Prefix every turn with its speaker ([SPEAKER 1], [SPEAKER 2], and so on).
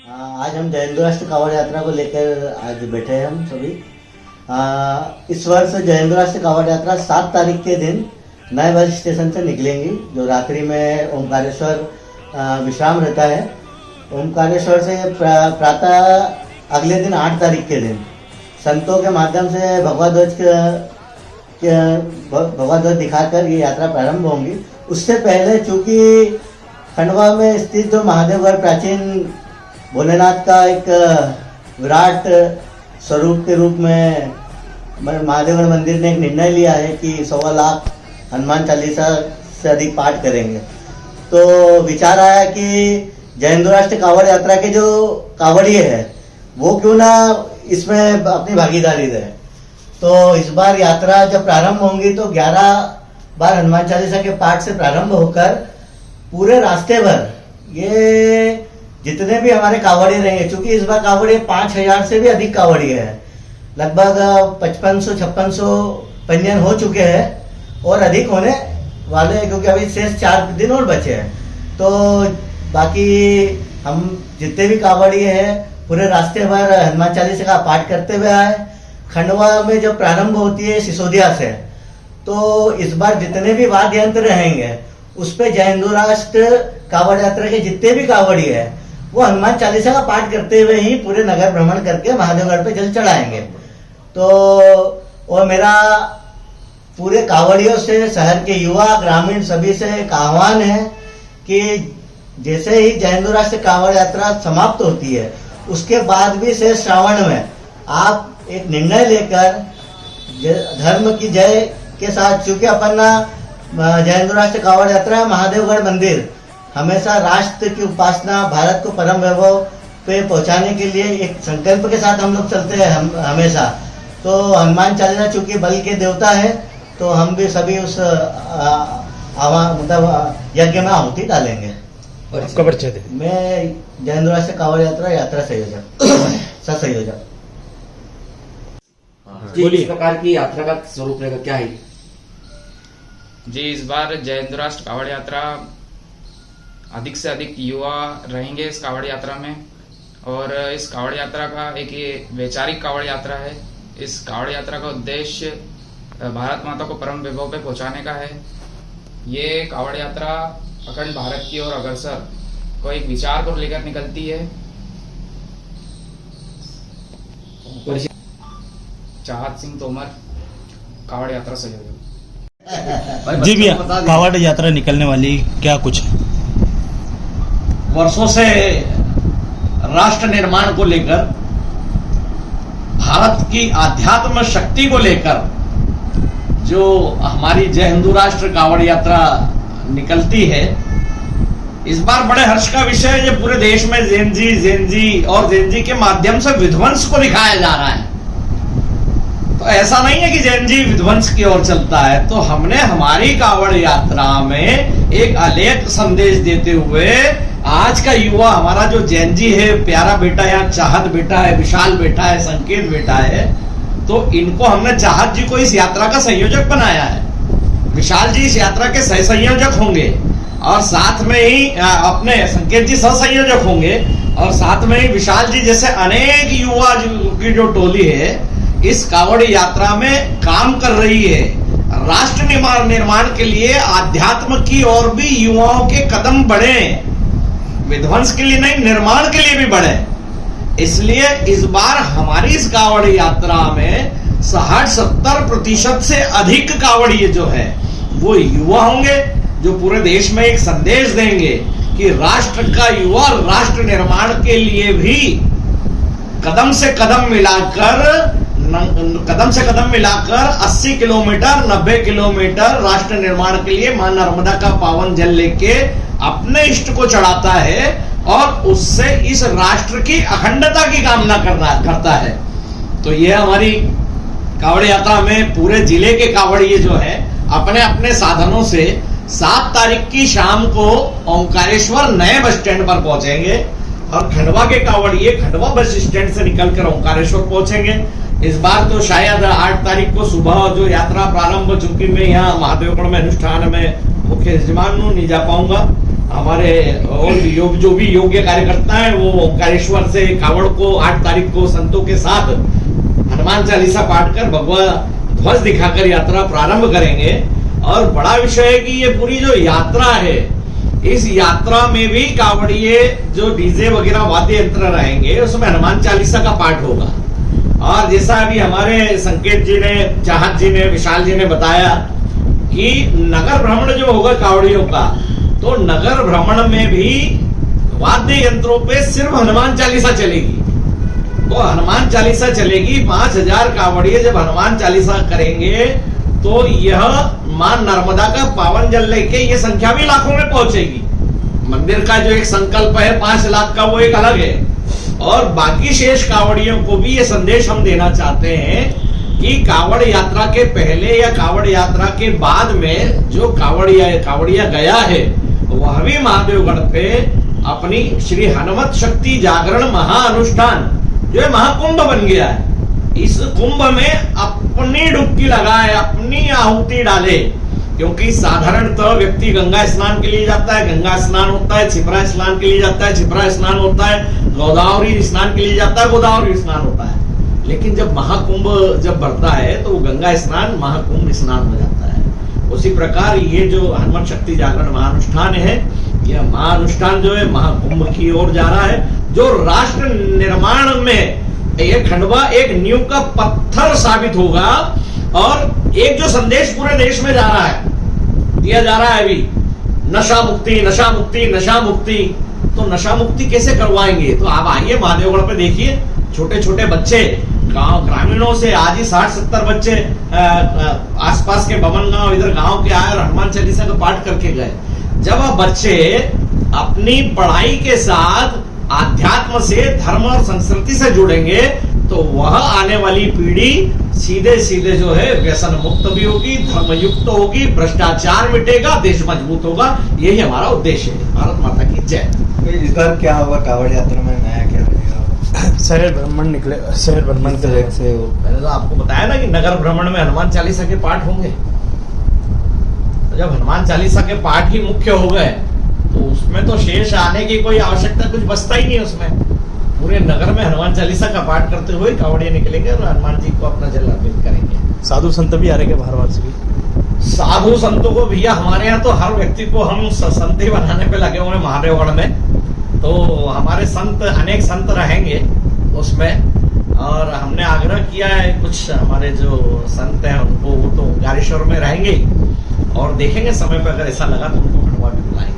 [SPEAKER 1] आज हम जयंत राष्ट्र कांवड़ यात्रा को लेकर आज बैठे हैं हम सभी। इस वर्ष जयंत राष्ट्र कांवड़ यात्रा 7 तारीख के दिन नए बस स्टेशन से निकलेंगी, जो रात्रि में ओमकारेश्वर विश्राम रहता है। ओमकारेश्वर से प्रातः अगले दिन 8 तारीख के दिन संतों के माध्यम से भगवा ध्वज दिखाकर ये यात्रा प्रारंभ होंगी। उससे पहले चूँकि खंडवा में स्थित जो महादेवगढ़ प्राचीन भोलेनाथ का एक विराट स्वरूप के रूप में महादेवगढ़ मंदिर ने एक निर्णय लिया है कि 1.25 लाख हनुमान चालीसा से अधिक पाठ करेंगे। तो विचार आया कि जयंत राष्ट्र कांवड़ यात्रा के जो कांवड़िए हैं वो क्यों ना इसमें अपनी भागीदारी दें। तो इस बार यात्रा जब प्रारंभ होंगी तो 11 बार हनुमान चालीसा के पाठ से प्रारंभ होकर पूरे रास्ते भर ये जितने भी हमारे कांवड़िए रहेंगे, क्योंकि इस बार कांवड़िए 5000 से भी अधिक कांवड़िए हैं, लगभग 5500-5600 पंजीयन हो चुके हैं और अधिक होने वाले हैं, क्योंकि अभी शेष 4 दिन और बचे हैं। तो बाकी हम जितने भी कांवड़िए हैं पूरे रास्ते भर हनुमान चालीसा का पाठ करते हुए आए। खंडवा में जब प्रारंभ होती है सिसोदिया से, तो इस बार जितने भी वाद्य यंत्र रहेंगे उस पे जयंत राष्ट्र कांवड़ यात्रा के जितने भी कांवड़िए हैं वो हनुमान चालीसा का पाठ करते हुए ही पूरे नगर भ्रमण करके महादेवगढ़ पे जल चढ़ाएंगे। तो और मेरा पूरे कांवड़ियों से, शहर के युवा ग्रामीण सभी से एक आह्वान है कि जैसे ही जयंत राष्ट्र कांवड़ यात्रा समाप्त होती है उसके बाद भी से श्रावण में आप एक निर्णय लेकर धर्म की जय के साथ, चूंकि अपना जयंत राष्ट्र कांवड़ यात्रा महादेवगढ़ मंदिर हमेशा राष्ट्र की उपासना, भारत को परम वैभव पे पहुंचाने के लिए एक संकल्प के साथ हम लोग चलते हैं हमेशा। तो हनुमान चालीसा चूंकि बल के देवता है, तो हम भी सभी उस मतलब यज्ञ में आहुति डालेंगे।
[SPEAKER 2] आपका परिचय दे।
[SPEAKER 1] मैं जयंत राष्ट्र कांवड़ यात्रा संयोजक सह संयोजक।
[SPEAKER 3] बोलिए, इस प्रकार की यात्रा का स्वरूप रहेगा क्या है
[SPEAKER 4] जी? इस बार जयंत राष्ट्र कांवड़ यात्रा अधिक से अधिक युवा रहेंगे इस कांवड़ यात्रा में, और इस कांवड़ यात्रा का एक ये वैचारिक कांवड़ यात्रा है। इस कांवड़ यात्रा का उद्देश्य भारत माता को परम वैभव पे पहुंचाने का है। ये कांवड़ यात्रा अखंड भारत की ओर अग्रसर को एक विचार को लेकर निकलती है। चाहत सिंह तोमर, कांवड़ यात्रा संयोजक।
[SPEAKER 2] जी भैया, कांवड़ यात्रा निकलने वाली क्या कुछ है?
[SPEAKER 5] वर्षों से राष्ट्र निर्माण को लेकर, भारत की आध्यात्म शक्ति को लेकर जो हमारी जय हिंदू राष्ट्र कांवड़ यात्रा निकलती है, इस बार बड़े हर्ष का विषय है। ये पूरे देश में जेनजी के माध्यम से विध्वंस को दिखाया जा रहा है। तो ऐसा नहीं है कि जेनजी विध्वंस की ओर चलता है। तो हमने हमारी कांवड़ यात्रा में एक अलेख संदेश देते हुए आज का युवा हमारा जो जैन जी है, प्यारा बेटा या चाहत बेटा है, विशाल बेटा है, संकेत बेटा है, तो इनको हमने चाहत जी को इस यात्रा का संयोजक बनाया है। विशाल जी इस यात्रा के सह संयोजक होंगे और साथ में ही अपने संकेत जी सह संयोजक होंगे, और साथ में ही विशाल जी जैसे अनेक युवा की जो टोली है इस कांवड़ यात्रा में काम कर रही है। राष्ट्र निर्माण के लिए आध्यात्म की ओर भी युवाओं के कदम बढ़े, विध्वंस के लिए नहीं, निर्माण के लिए भी बढ़े। इसलिए इस बार हमारी इस कांवड़ यात्रा में 60-70% से अधिक कांवड़िए जो है वो युवा होंगे, जो पूरे देश में एक संदेश देंगे कि राष्ट्र का युवा राष्ट्र निर्माण के लिए भी कदम से कदम मिलाकर 80 किलोमीटर 90 किलोमीटर राष्ट्र निर्माण के लिए मां नर्मदा का पावन जल लेके अपने इष्ट को चढ़ाता है और उससे इस राष्ट्र की अखंडता की कामना करता है। तो ये हमारी कांवड़ यात्रा में पूरे जिले के कांवड़िए जो है अपने अपने साधनों से 7 तारीख की शाम को ओंकारेश्वर नए बस स्टैंड पर पहुंचेंगे, और खंडवा के कांवड़िए खंडवा बस स्टैंड से निकलकर ओंकारेश्वर पहुंचेंगे। इस बार तो शायद 8 तारीख को सुबह जो यात्रा प्रारंभ, चूंकि मैं यहाँ महादेवगढ़ में अनुष्ठान में मुख्य यजमान नहीं जा पाऊंगा, हमारे और जो भी योग्य कार्यकर्ता है वो ओंकारेश्वर से कावड़ को 8 तारीख को संतों के साथ हनुमान चालीसा पाठ कर भगवा ध्वज दिखाकर यात्रा प्रारंभ करेंगे। और बड़ा विषय है कि ये पूरी जो यात्रा है, इस यात्रा में भी कावड़िए जो डीजे वगैरह वाद्य यंत्र रहेंगे उसमें हनुमान चालीसा का पाठ होगा। और जैसा अभी हमारे संकेत जी ने, चाहत जी ने, विशाल जी ने बताया कि नगर भ्रमण जो होगा कावड़ियों का, तो नगर भ्रमण में भी वाद्य यंत्रों पे सिर्फ हनुमान चालीसा चलेगी। तो हनुमान चालीसा चलेगी। 5000 कावड़िए जब हनुमान चालीसा करेंगे तो यह मां नर्मदा का पावन जल लेके ये संख्या भी लाखों में पहुंचेगी। मंदिर का जो एक संकल्प है 5 लाख का, वो एक अलग है। और बाकी शेष कावड़ियों को भी ये संदेश हम देना चाहते हैं कि कावड़ यात्रा के पहले या कावड़ यात्रा के बाद में जो कावड़िया गया है, वह भी महादेवगढ़ पे अपनी श्री हनुमत शक्ति जागरण महाअनुष्ठान जो है महाकुंभ बन गया है। इस कुंभ में अपनी डुबकी लगाए, अपनी आहुति डाले। क्योंकि साधारणतः व्यक्ति गंगा स्नान के लिए जाता है, गंगा स्नान होता है, छिपरा स्नान के लिए जाता है, छिपरा स्नान होता है, गोदावरी स्नान के लिए जाता है, गोदावरी स्नान होता है। लेकिन जब महाकुंभ जब बढ़ता है तो गंगा स्नान महाकुंभ स्नान हो जाता है। उसी प्रकार ये जो हनुमत शक्ति जागरण महाअनुष्ठान है, यह महाअनुष्ठान जो है महाकुंभ की ओर जा रहा है, जो राष्ट्र निर्माण में ये खंडवा एक नींव का पत्थर साबित होगा। और एक जो संदेश पूरे देश में जा रहा है, दिया जा रहा है अभी, नशा मुक्ति, नशा मुक्ति, नशा मुक्ति। तो नशा मुक्ति कैसे करवाएंगे? तो आप आइए महादेवगढ़ पे देखिए, छोटे छोटे बच्चे गांव ग्रामीणों से आज ही 60-70 बच्चे आसपास के बमन गांव इधर गांव के आए और हनुमान चालीसा का पाठ करके गए। जब आप बच्चे अपनी पढ़ाई के साथ आध्यात्म से, धर्म और संस्कृति से जुड़ेंगे तो वह आने वाली पीढ़ी सीधे सीधे जो है व्यसन मुक्त भी होगी, धर्म युक्त होगी, भ्रष्टाचार मिटेगा, देश मजबूत होगा। यही हमारा उद्देश्य है। भारत माता की जय।
[SPEAKER 6] इस बार क्या होगा कावड़ यात्रा में, नया क्या रहेगा?
[SPEAKER 2] शहर भ्रमण निकले, शहर भ्रमण से
[SPEAKER 5] मैंने तो आपको बताया ना कि नगर भ्रमण में हनुमान चालीसा के पाठ होंगे। तो जब हनुमान चालीसा के पाठ ही मुख्य हो गए तो उसमें तो शेष आने की कोई आवश्यकता कुछ बचता ही नहीं। उसमें पूरे नगर में हनुमान चालीसा का पाठ करते हुए कावड़िए निकलेंगे और हनुमान जी को अपना जल अर्पित करेंगे।
[SPEAKER 2] साधु संत भी आ रहे हैं बाहर से भी।
[SPEAKER 5] साधु संतों को भैया हमारे यहाँ तो हर व्यक्ति को हम संत ही बनाने पे लगे हुए हैं महादेवगढ़ में। तो हमारे संत, अनेक संत रहेंगे उसमें। और हमने आग्रह किया है कुछ हमारे जो संत हैं उनको, वो तो ओंकारेश्वर में रहेंगे और देखेंगे समय पर अगर ऐसा लगा तो उनको खंडवा भी बुलाएंगे।